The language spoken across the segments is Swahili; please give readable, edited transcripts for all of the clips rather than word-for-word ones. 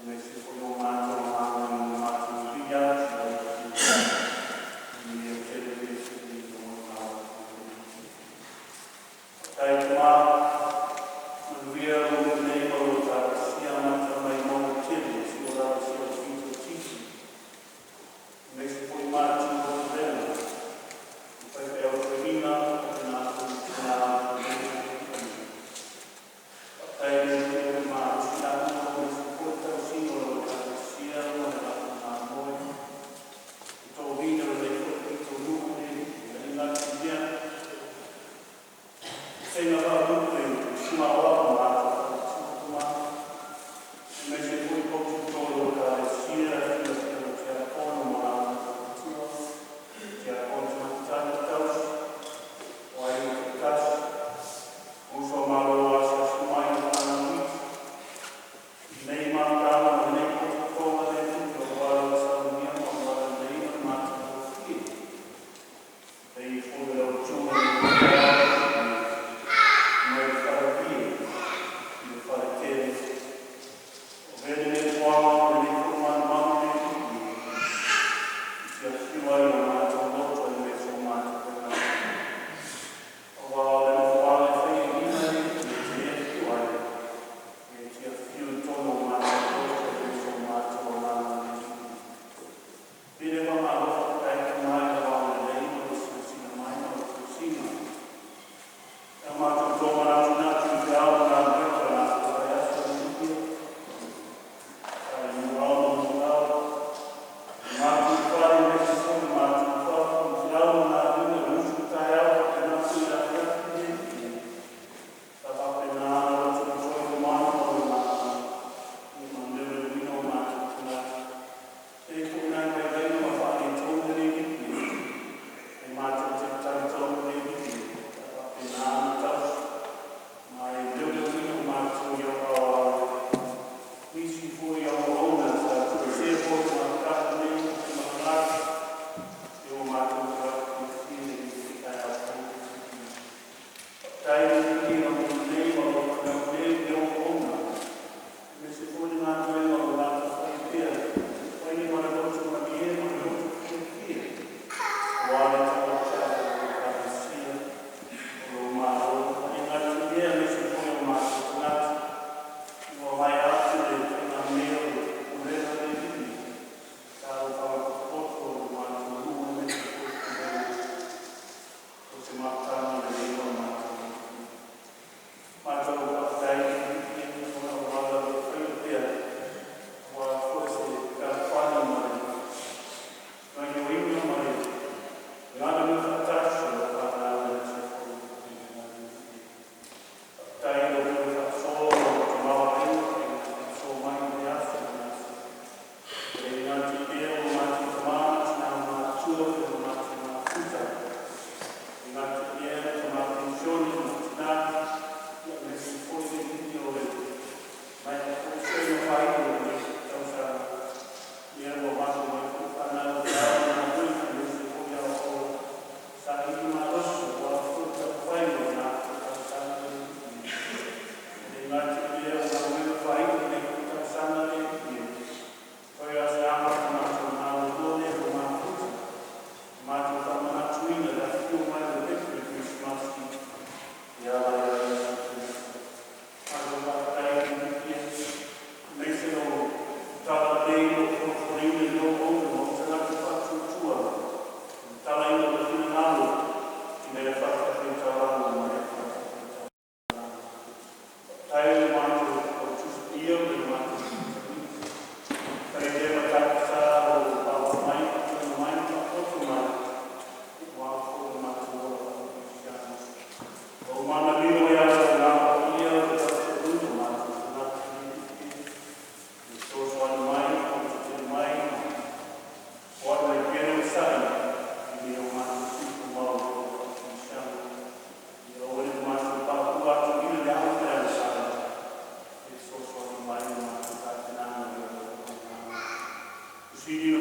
Invece come un altro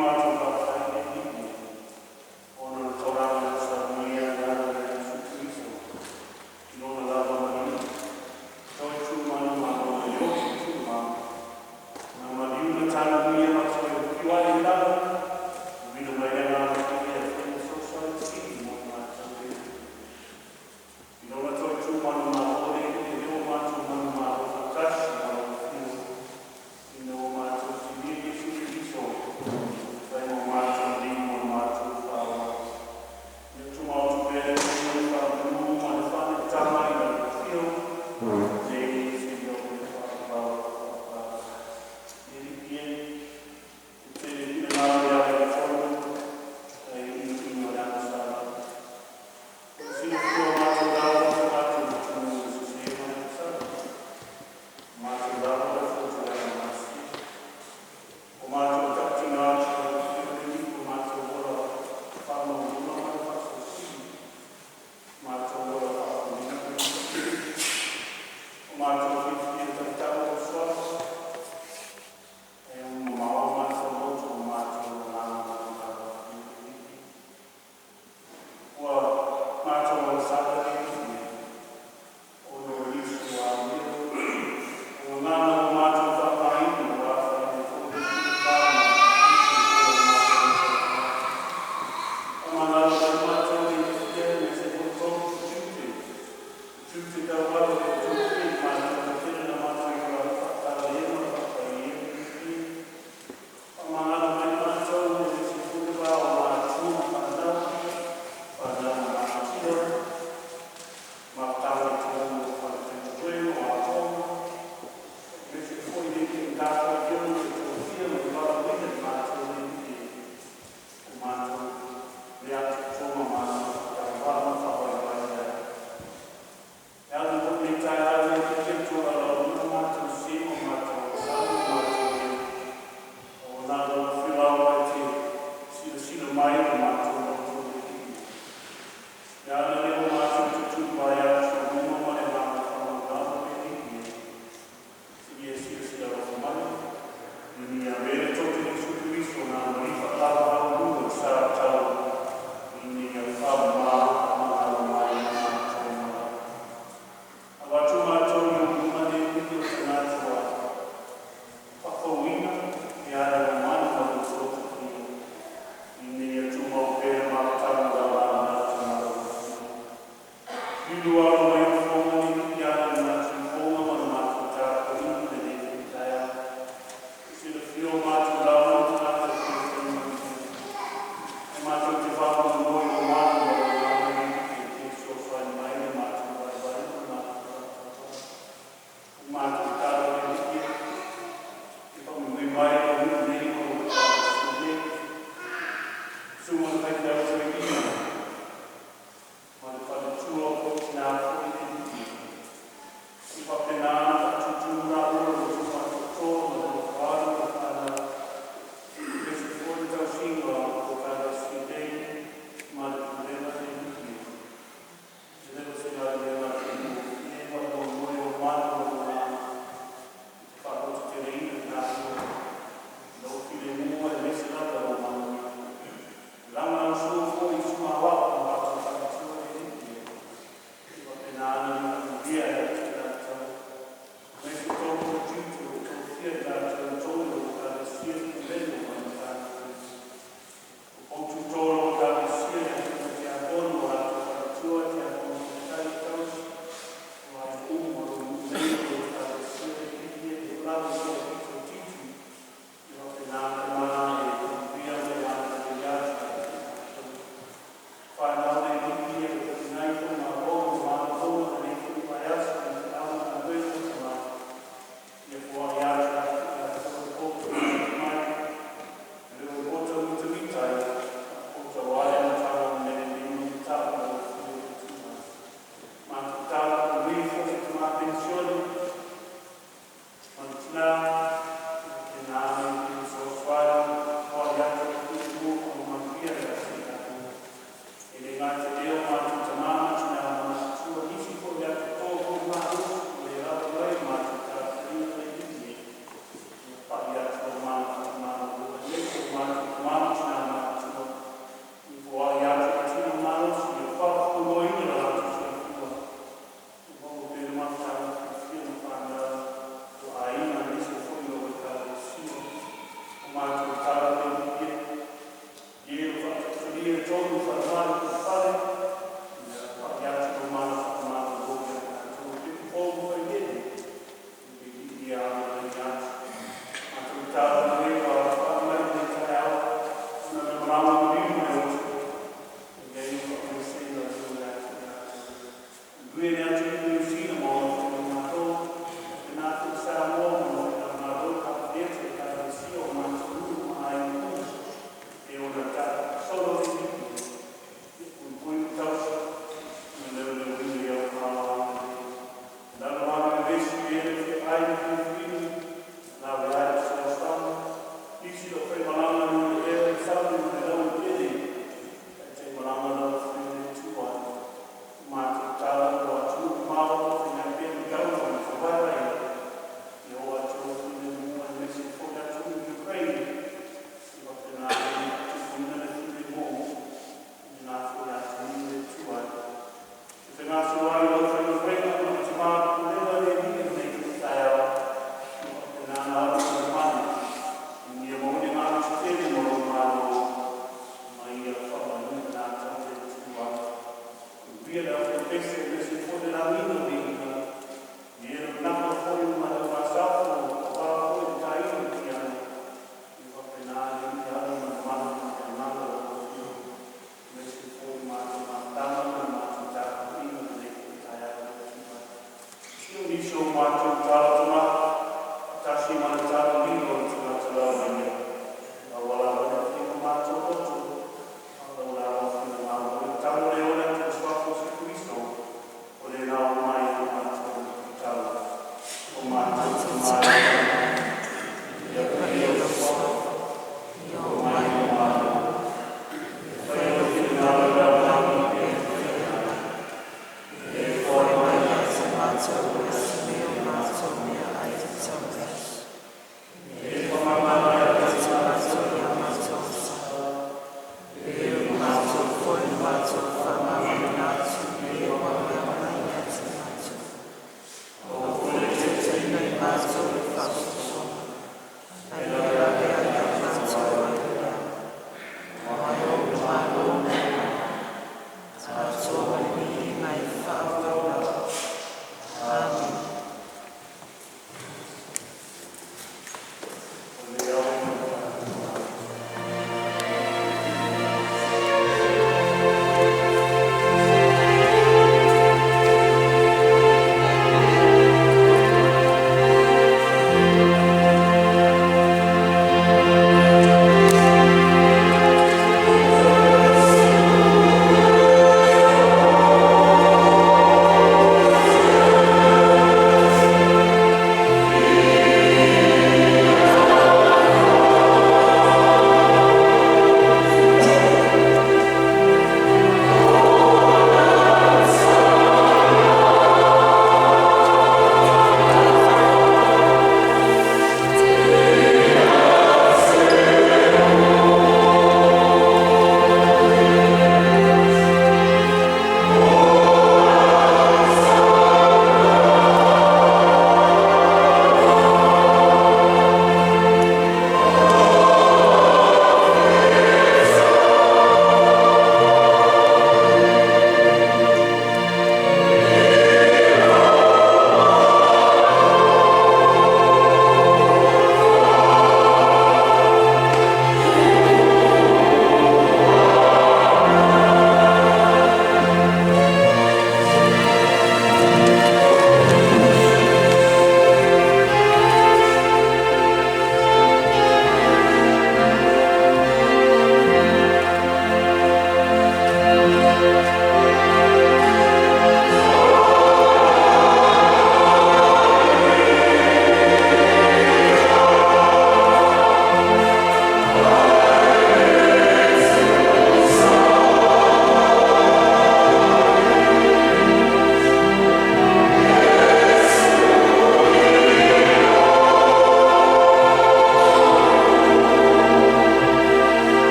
Thank you.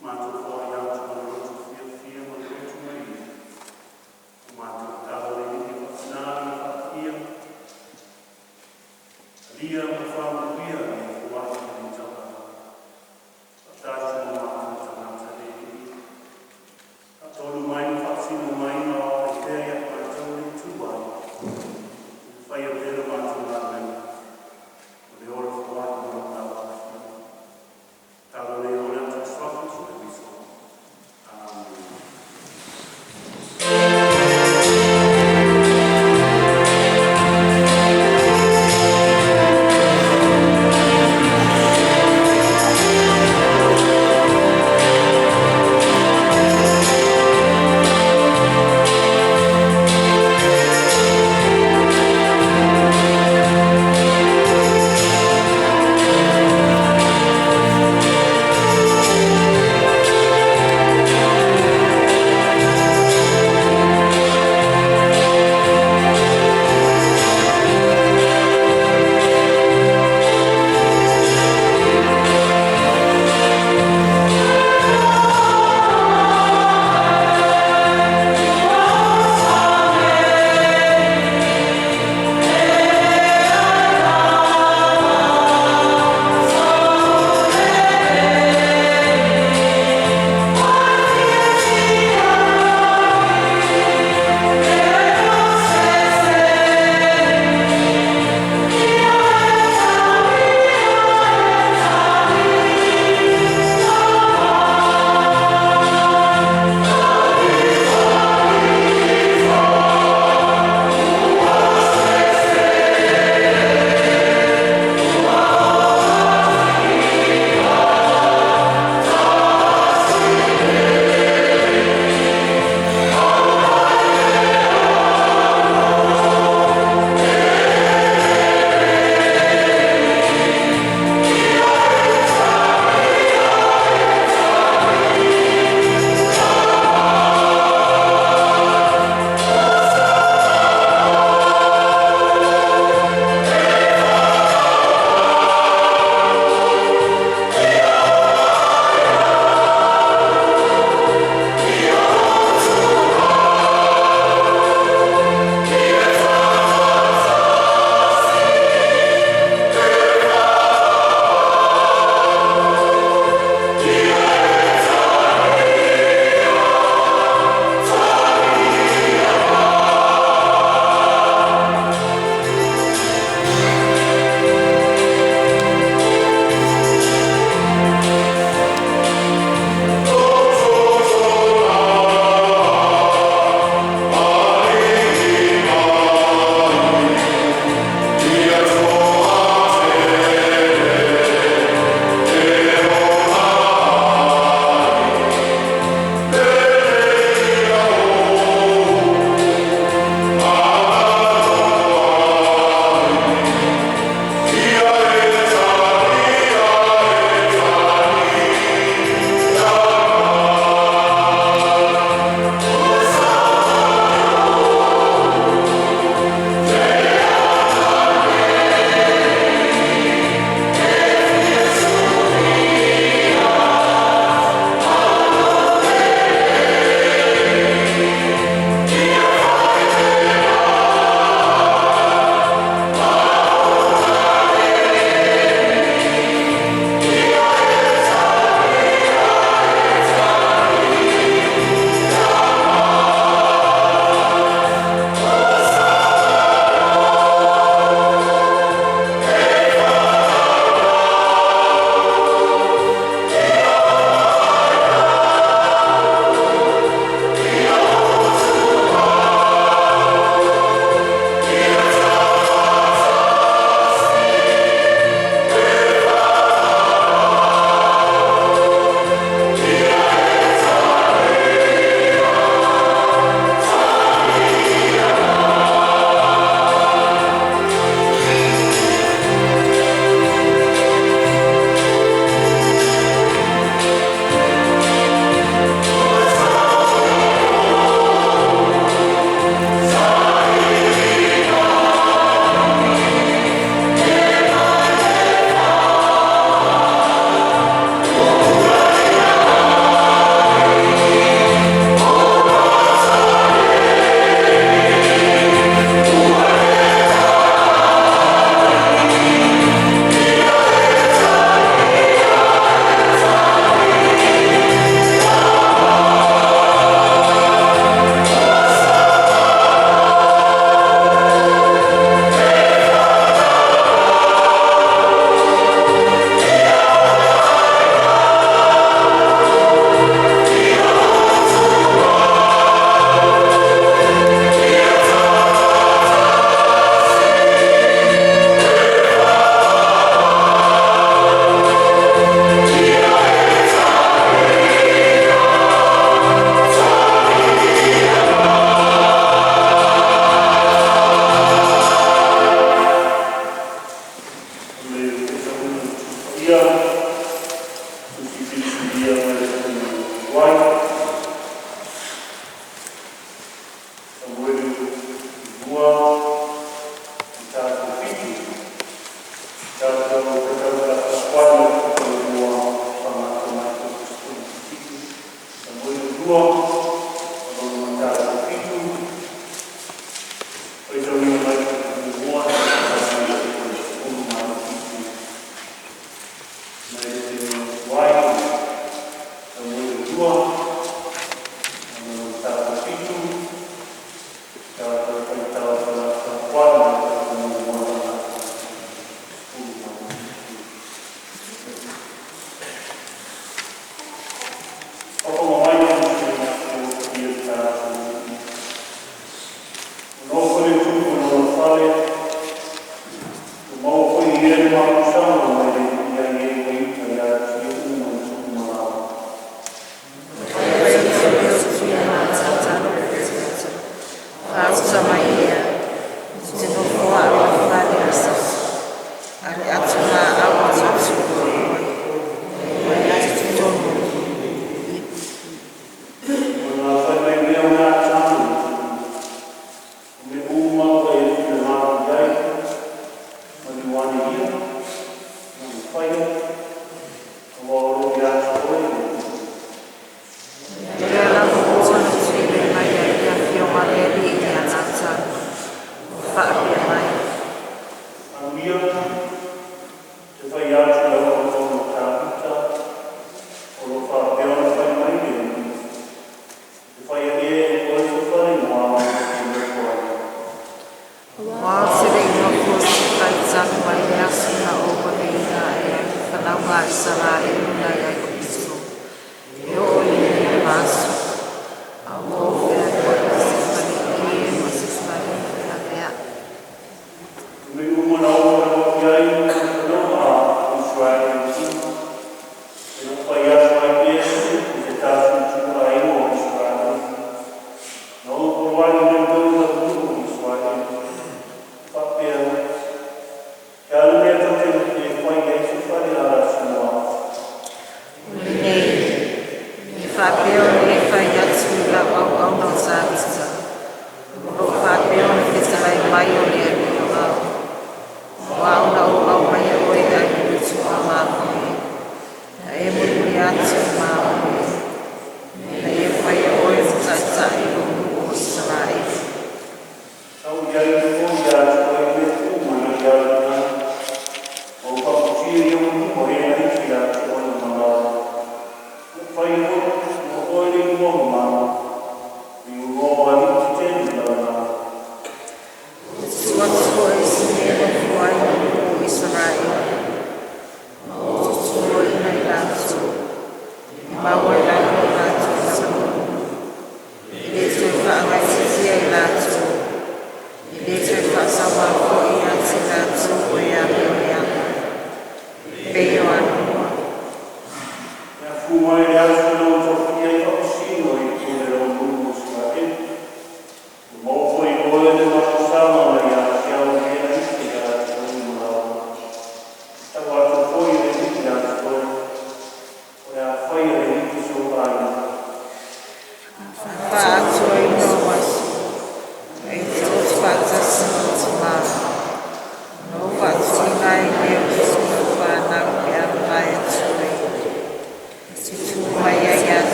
Mato fuori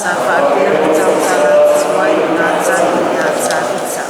Safa pelo Mikołaj na Caryca.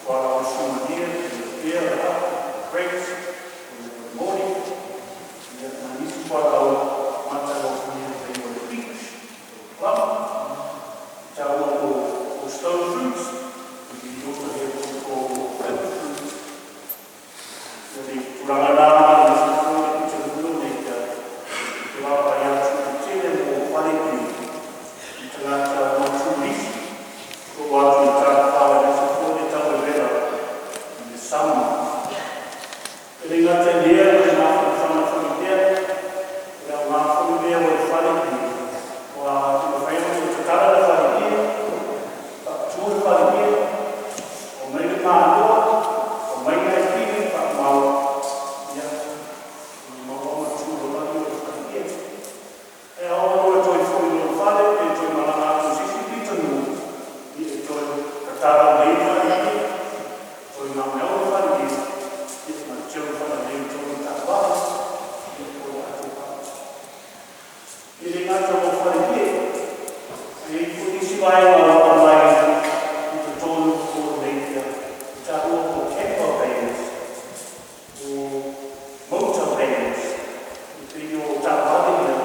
Voilà, on se dit, Jadi kurang-kurang di situ itu sebelum mereka berapa yang kecil yang mau paling di tengah jalan tulis keluar kita tahu di situ kita berbeda di sama. Keringatan dia dengan sama-sama dia yang mampu dia berpaling wah itu famous sekarang ada paling dia tak cuma paling dia mereka malu mereka ini tak mau ya mau cuma lagi paling dia orang itu itu paling itu malah posisi itu itu kata dia ini itu namanya paling dia itu macam paling dia itu tak bagus itu apa ini macam paling dia itu isi lain orang lain itu tolong untuk mereka cara untuk kemper bagus motor bagus itu yang tak baliknya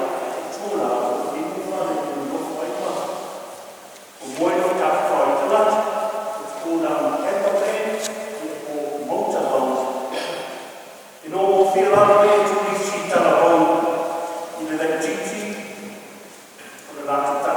cuma itu mana itu untuk apa kemudian tak kau itu lah kurang kemper bagus itu motor bagus you know feel like itu isi telepon ini dah cici kalau nak tak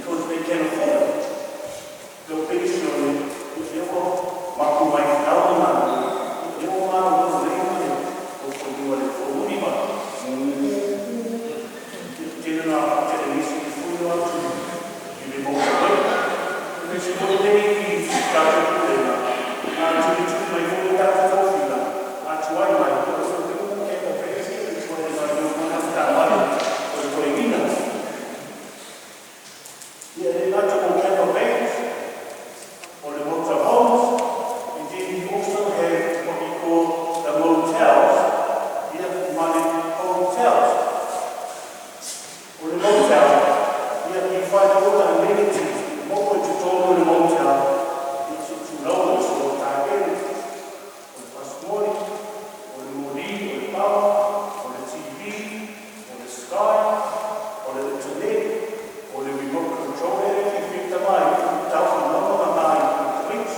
because they can afford it. They'll finish it on it. They will mark my calendar. They will mark those things. They'll do it for Lima. Didn't have to miss it for you. You may both away. If you don't take it, got to do it. And to be true, my phone got to go through that. That's why my person didn't get the face. It's what I don't have that money. For the Corinthians. Yeah, they got to go get the banks or the motor homes. Indeed, we also have what we call the motels. We have money hotels. Or the motel. We find all the amenities. What would you told the motel? It's low, so target. Or the passport, or the movie, or the power, or the TV, or the sky, or the internet. Or the remote control area, if you the line, 2,000 number of line clicks,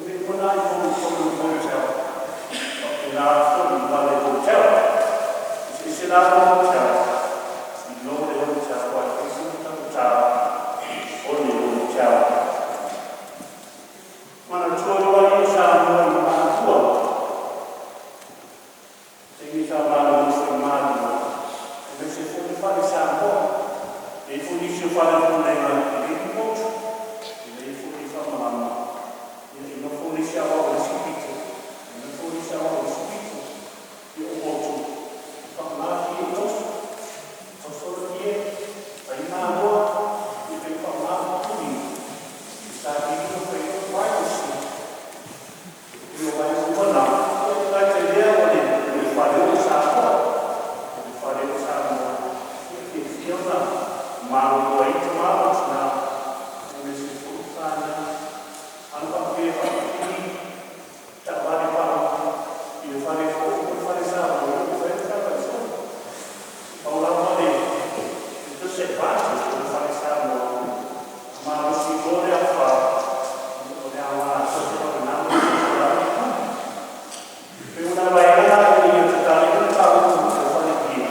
we put on the hotel. In our phone, hotel. It's in our hotel. We know the hotel, but it's in the hotel. Only the hotel. Mana tua dua ini sama mana tua. Ini sama muslim mana. Ini sesuatu pada sama. E fornisce fare problema di rimborso, e fornisce mamma, e non fornisciamo il servizio, non fornisciamo il servizio, io posso parlare io posso solo dire, fai una nuova, e per parlare con lui, sta dicendo per il privacy, io vai a parlare, la idea di fare un sacco, che sia una mau buat cuma nak mesti perusahaan anggap dia ini tak balik paham dia balik sama dia sama kalau lama itu sebab dia balik sama mau si boleh apa boleh awal sesuatu nama perlu bayar ini sekali pun tahu balik dia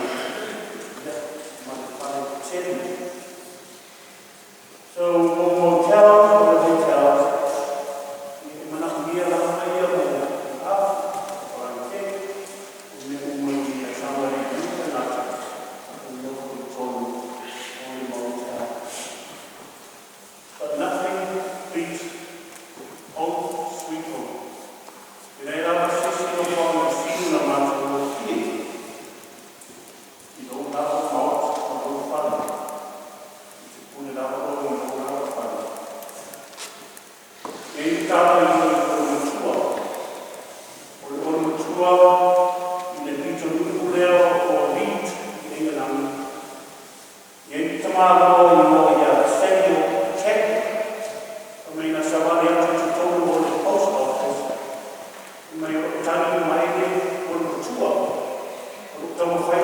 balik sini. So, motels or hotels, mana dia lah dia mau orang cek, umumnya sama dengan itu nak untuk control only motel. But nothing beats home sweet home. Ini adalah sisi orang sini nama tu ini. Itu adalah maut atau fana. Itu adalah e cada uno tua nel video nucleo o lit in un e chiamavo in modo serio check come in savare anche tutto il post office ma io tanto mai con tua tutto fai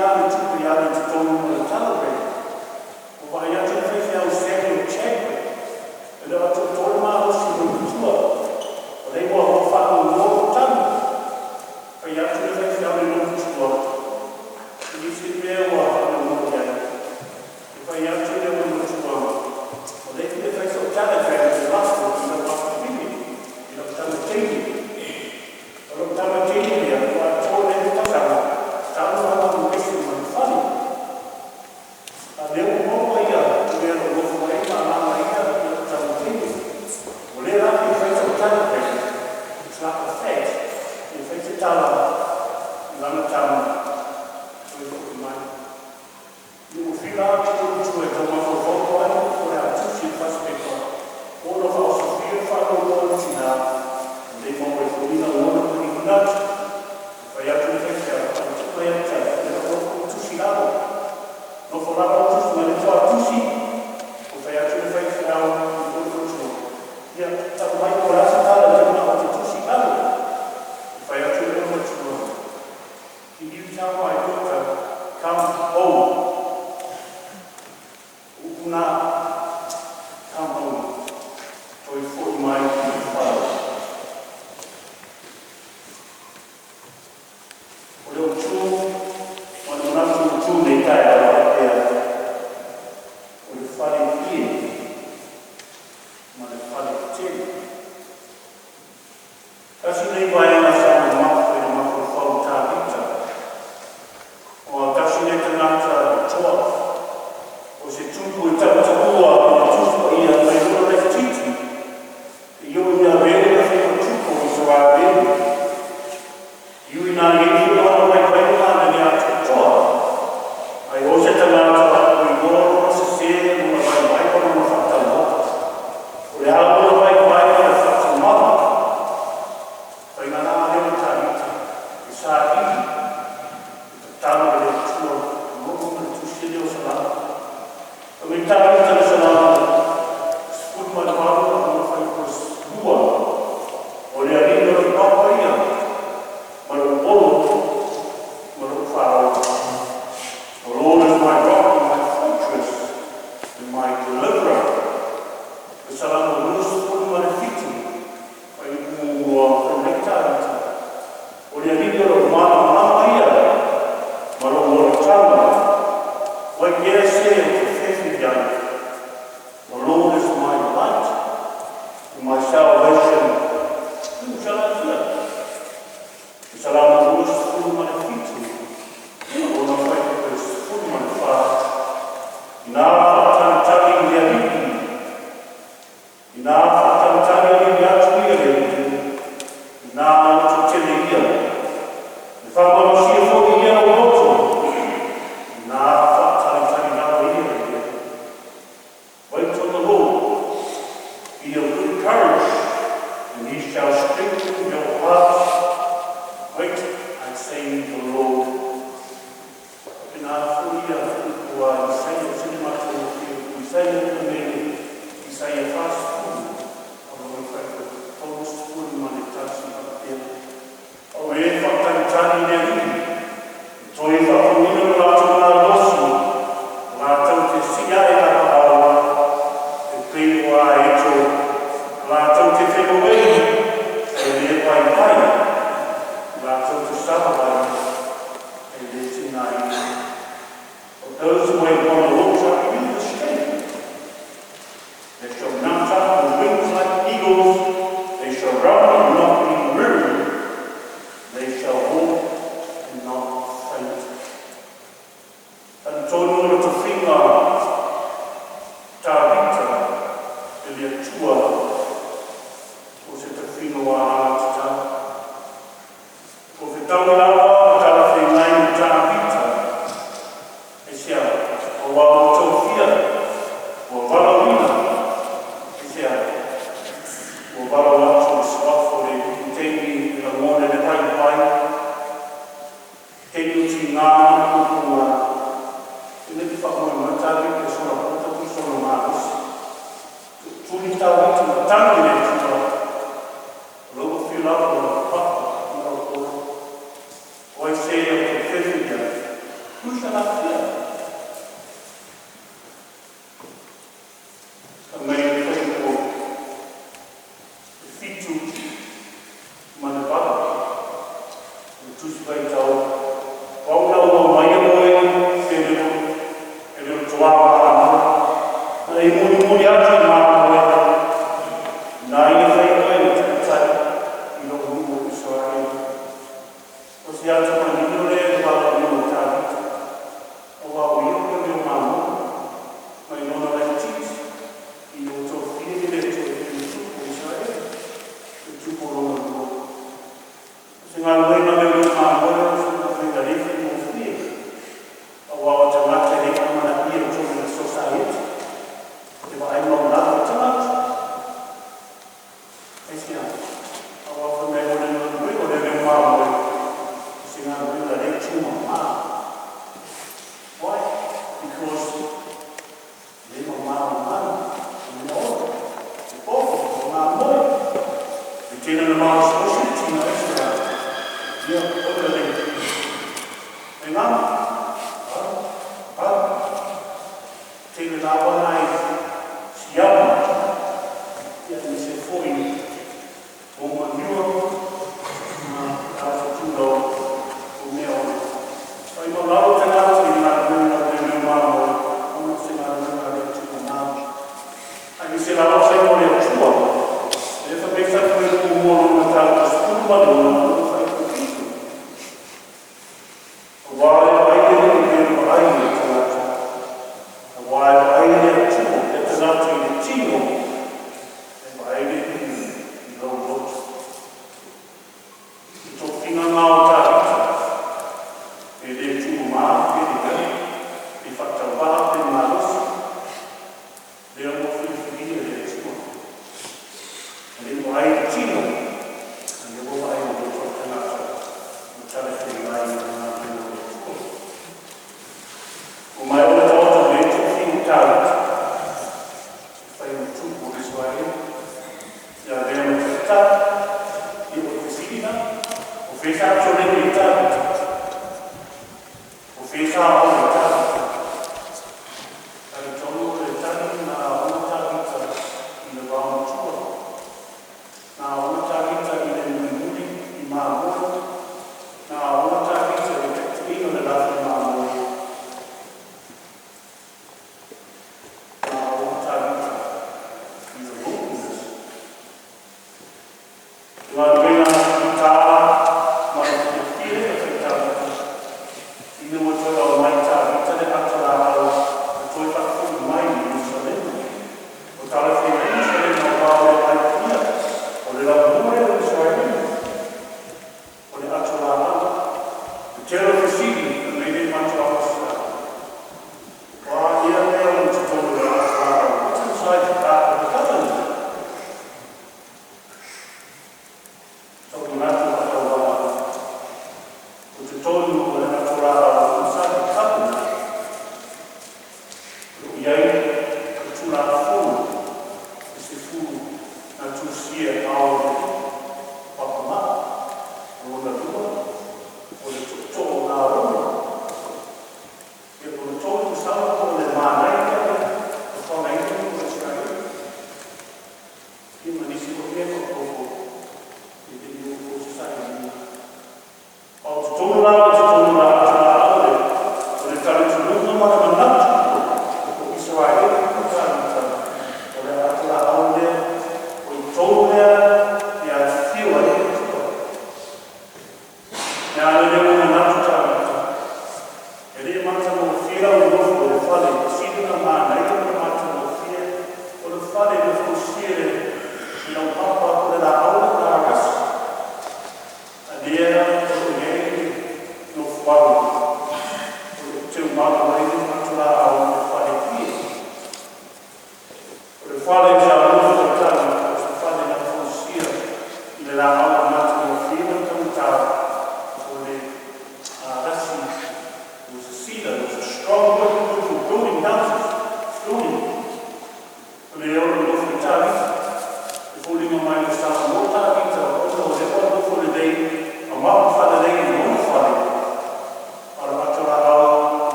ano tupe ano te tonu o le talape. O vai atu whewhi au sēne o chepe. E le atu tōre maa osi o kutua. O le mua ho whānu o lōko tanu. Vai atu whewhi au le lōko tua. I isi mea wa whānu o lōko ia. Vai atu le lōko tua. O le ki le whewhi o tane whewhi te lasto i le waka pini. I le tama teini. O le tama teini ia. Wa tōre e takana. Tanu ana o esi mani whani. A leo moa ia. Tua o lofo mai ma nama ia. I le tama teini. O le raki i whewhi o tane whewhi. It's not a fact. I whewhi tala. I lana tama. You will feel out to do to it, and for one for our teaching perspective. All of us feel for the Lord now, and they want to be the Lord of the United. If I have to take care of the way of life, they don't to see out. No for our teaching, when it's our teaching, if I have to take care of the Lord. Yeah, that's why for us, I don't know to see out. If I have to do what you want. Can you tell my daughter, come home? Una kampung toi foi mai ki whao. O leo tū, o le natu tū nei tai awa ea. O le whare kie, ma le whare tēne. Kasi nei vai ana whare mako e mako whao tā hita. O kasi nei te ngata toa. O se tupu e taputaua o tupu ia mai rona le titi. I o ia vere na wheko tupu o sa wā vere. I ui nā i ui ona mai whainga na ni atu toa. Ai o se tangata o i ngoro se sere muna mai mai ona na whakatama. O le hao ona mai mai na whakamama. Whainga nā reo tarita. I sā iwi. I tama le tua. Moko na tusile o sa lana. Kami tahu kita selama 10 tahun lalu fokus dua. Oleh ini dari apa yang merupakan the Lord is my rock and my fortress and my deliverer. Selama lulus 10 marifitu, baik pemerintahan. Oleh ini dari mana ia merupakan what yes said. The Lord is my light and my salvation. Who shall I fear? Salam luz full manifito. Ona faz full manifat. Na tantani diabiti. Na tantani diabiti. Na tuteleia. Fala no sia fogueira o outro. Na tantani na ia. Wait on the Lord, be of good courage, and he shall strengthen your hearts. Wait, I say the Lord. In our furia, who are Isaiah Cinemato, Isaiah Comedy, Isaiah Fast Food, our favorite post food manifestation up here. Oh, if I can tell you, so if I can win a lot of our losses, I tell you, see, I have Pei-wa eto la tau te whenowei e le pai pai la tau te sahabai e le tinai. Those who have won the Lord shall renew the strength. They shall mount up with wings like eagles. They shall run and not be weary. They shall walk and not faint. And tonu to finger tarita. Ele atua o se te whinua ātata. O te taurawa, kara whenai o tāpita. E sea, o wao tauwhia, o warawina. E sea, o warawatu o swafore, i teini i la mone ne pai pai. Teini o ti ngāna kukunga. E ne ki whakamai matari, ke sona pota ki sona māris. Tūni tau iti ma tangi ne tito. Rogo whilawa o papa, o I say of the Who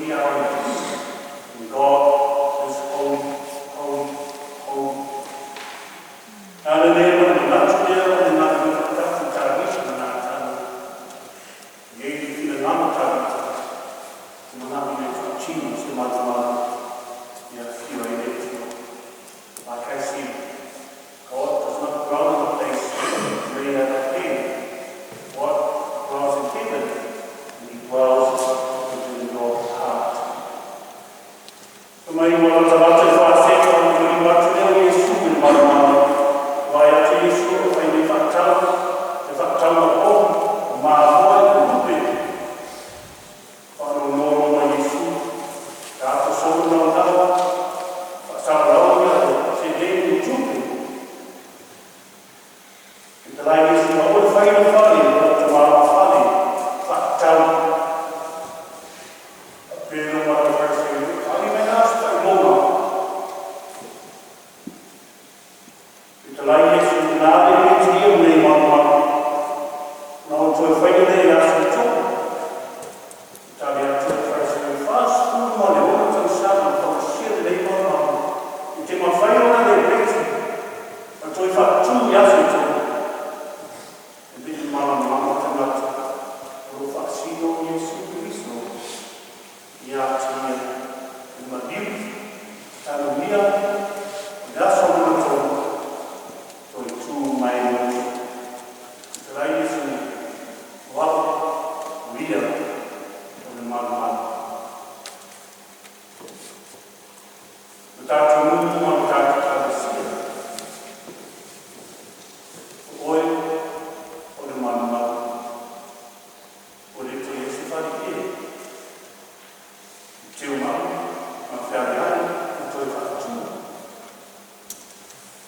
We are in Him. And God is holy, holy, te lai Yesu nāre me te ia nei mama. Nā o toi whaia nei asu tōku. Tāre atu e whai se whās kūru ma le ora tau sāma tau sia nei mama. I te mawhai ona nei breti. A toi whakatū i asu tōku. E bini mama mama tangata. Oro whakasino Yesu Christo. Ia tia. Uma diu. Tāna mia. Ia sōna tōku. Toi tū mai mō. Te rai Yesu. Wapa. Mia. Ore mana mana. O tātou mungu ma o tātou tātasia. O oe. Ore mana mana. Ore to Yesu whari e. Te o mau. Ma whiare ai. O toi whakatū.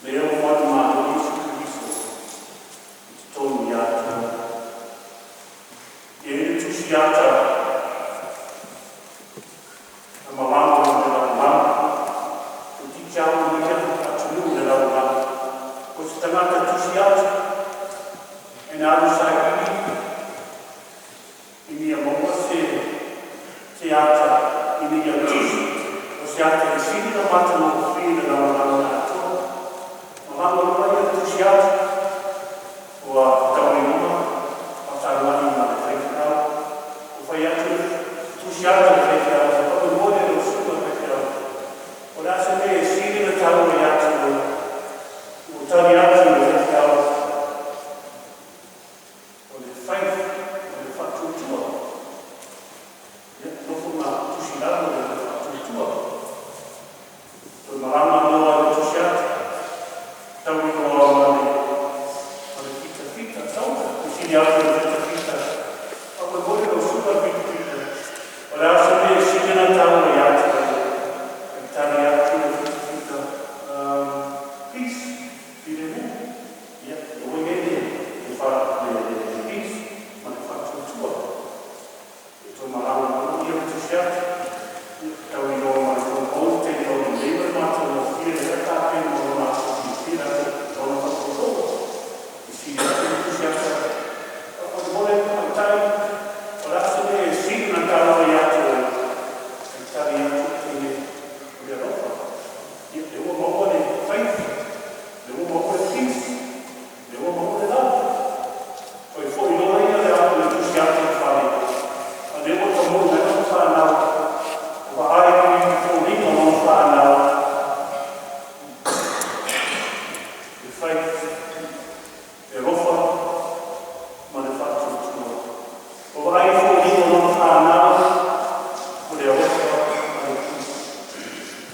Me eo whatu mātou Yesu Christo. Te tonu i ata. E ere tusi ata. A mawango me lau mama. O ti tiao me kia atunu me lau mama. O te tangata tusi ata. E nā rusai kini. I mia maua se ata. I mia tusi. O se ata e sini na mata mo whina na lau na atua. Mahalo mai e tusi ata. Ua tauri mama. A taruani ma le whaikirau. O whai atu tusi ata le whaikirau. Se papu mone o suka whaikirau. O nasa me e sini na tau e atu. O tari atu le whaikirau. O le whaik. O le whatutua. Nofo ma tusi ata le whatutua. O marama noa le tusi ata. Tauri noa mane. O le fita tauta. O sini atu le fita. Papu mone o suka fita. O le asa me e sini na tau e atu. E tari atu le fita. Peace. Pire me. Ia, o wengene. E wha le peace. Ma le whatutua. E tō marama noa ia le tusi ata. Tauri noa ma le tō o te o le lewa mata o whia le rata pēna o ma i whia le o na whatutua. E sini atu le tusi ata. Papu mone o tai. O le asa me e sini na tau e atu. E tari atu te o le rofa. Ia, le ua maua le faith. Le ua maua le peace. Le ua maua le love. O e fōi loa ia le atu le tusi atu le whare. A le ua tamu le atu whanau. O wa ai kuni tō ringa o whanau. Le faith. Le rofa. Ma le whatutua. O wa ai fōi ringa o whanau. O le rofa. Ma le peace.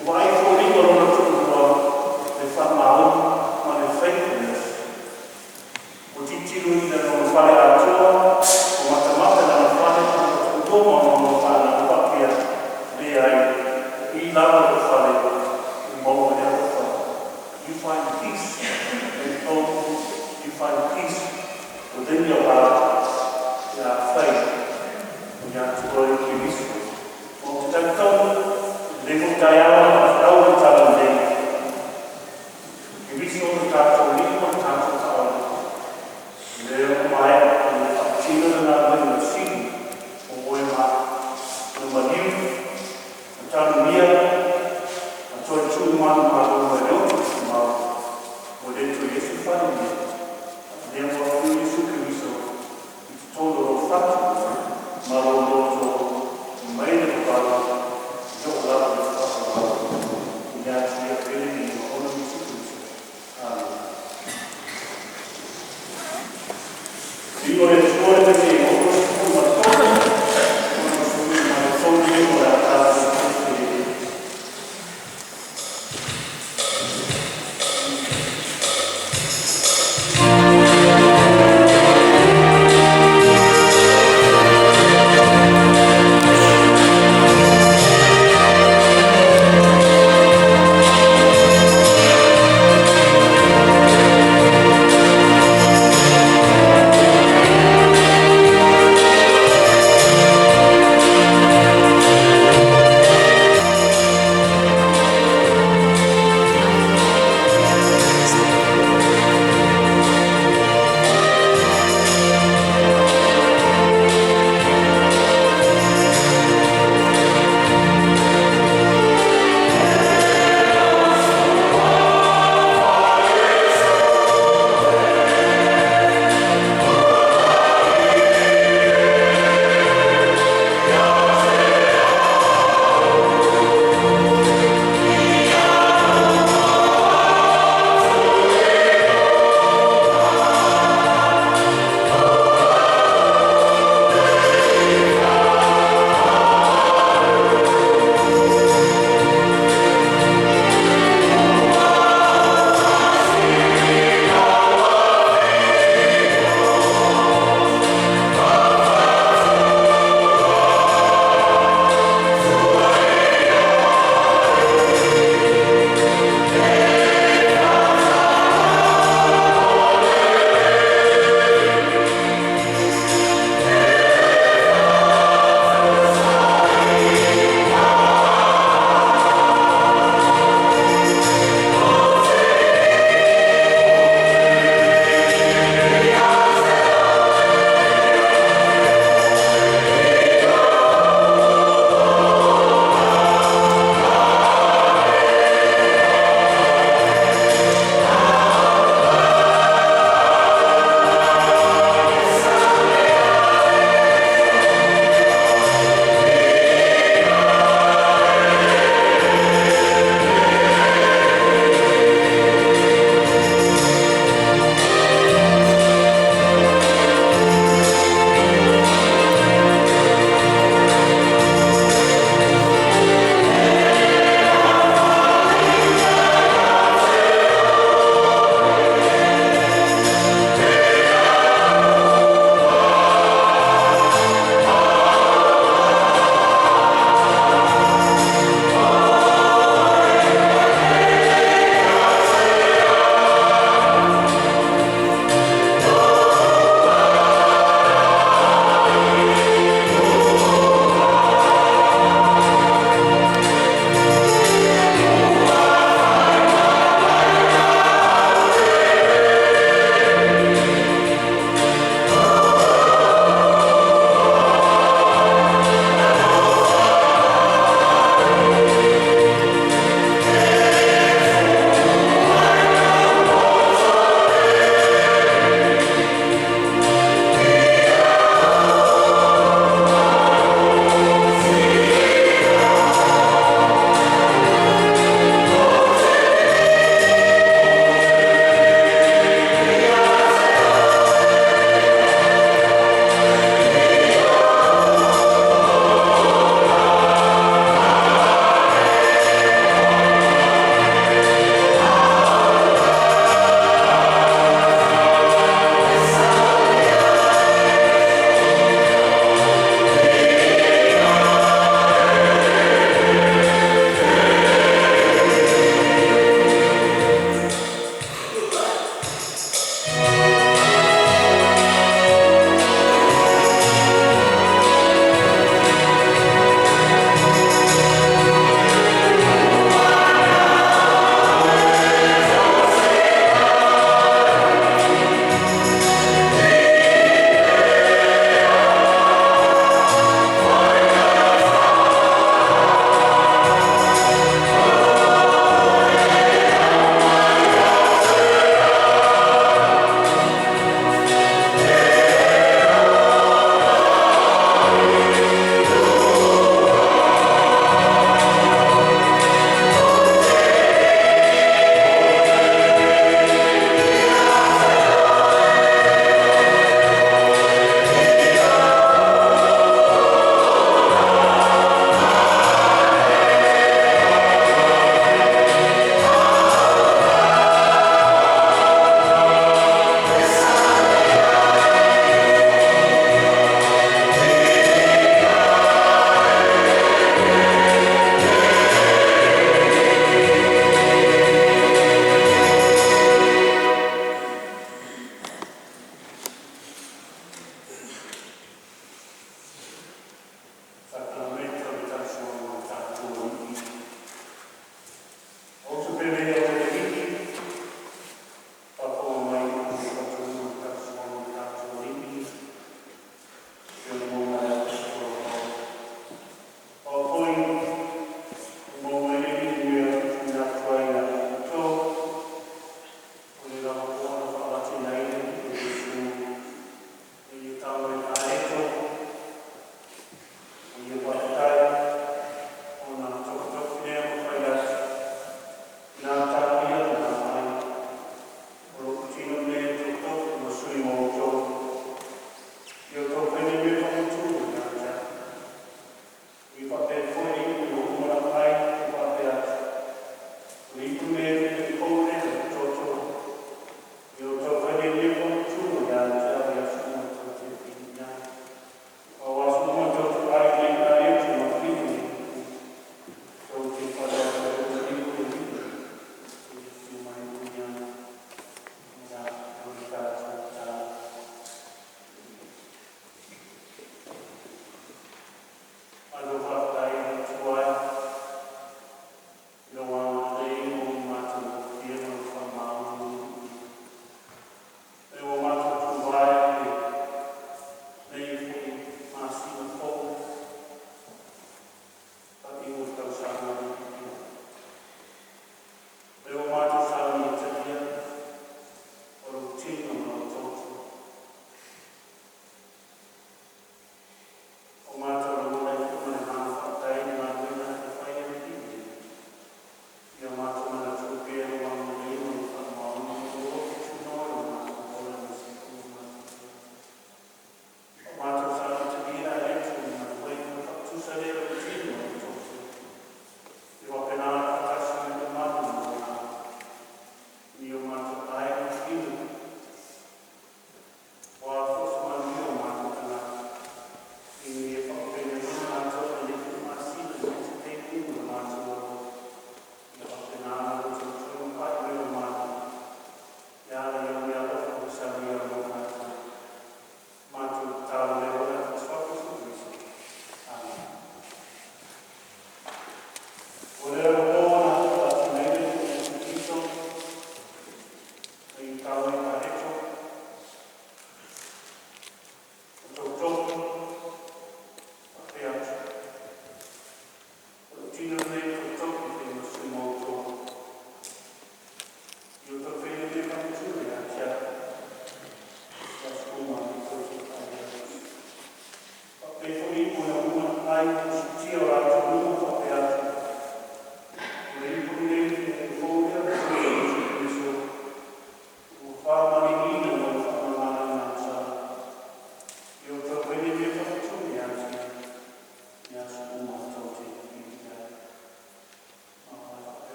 O wa ai fōi ringa o whanau. Le whanau. Ma le faithfulness. O titiru i le no whare atua. O matamata na whare. O tōma o no whare na whakea. Le ai. I lava le whare. I maua le rofa. You find peace. And hope. You find peace within your heart. Ia whai. Ia tuoi ki risu. O te tautau. Le mutai awa. Rau le tala nei. Ki risu o le tātou rima. Tātou tau. Le o mai. Le whakatino na wena sini. O oe ma. O maniu. O tānu mia. A toi tū manu ma o mai reo. O le tu Yesu whare mea. Le o atu Yesu Christo. I te tōro o whatu. Ma o loto. Mai le whara. Jo la le whara.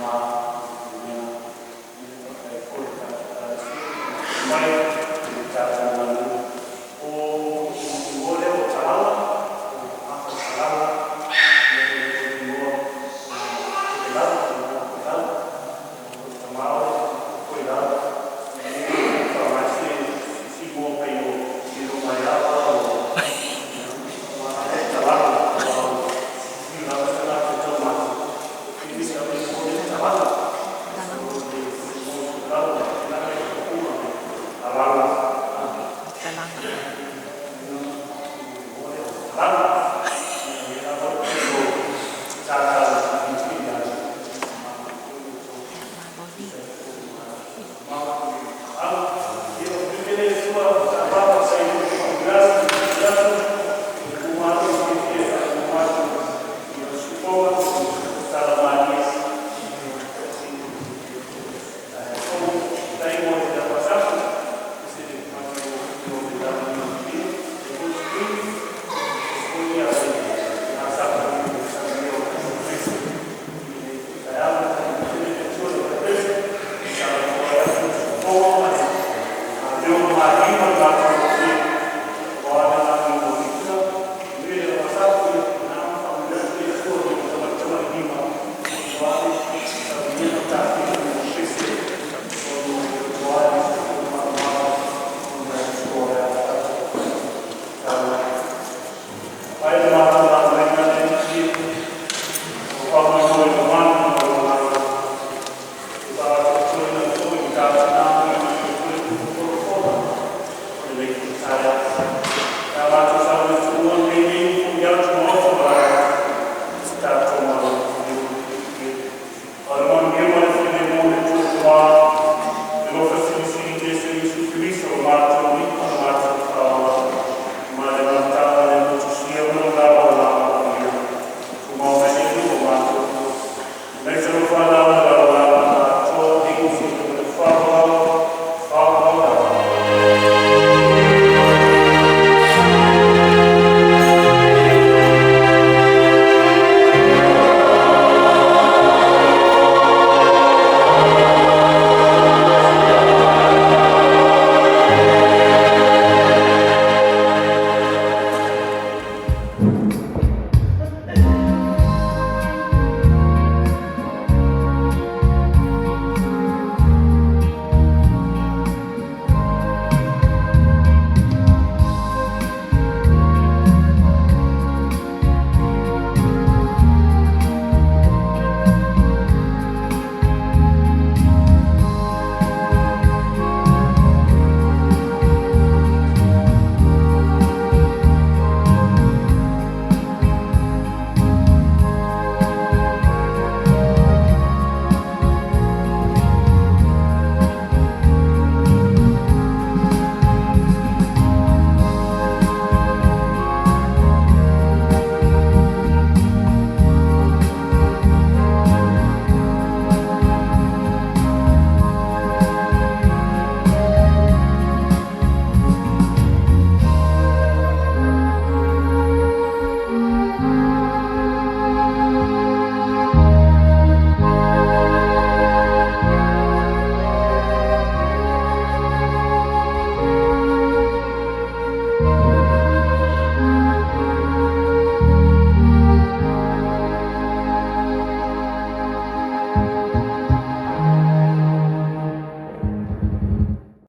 ma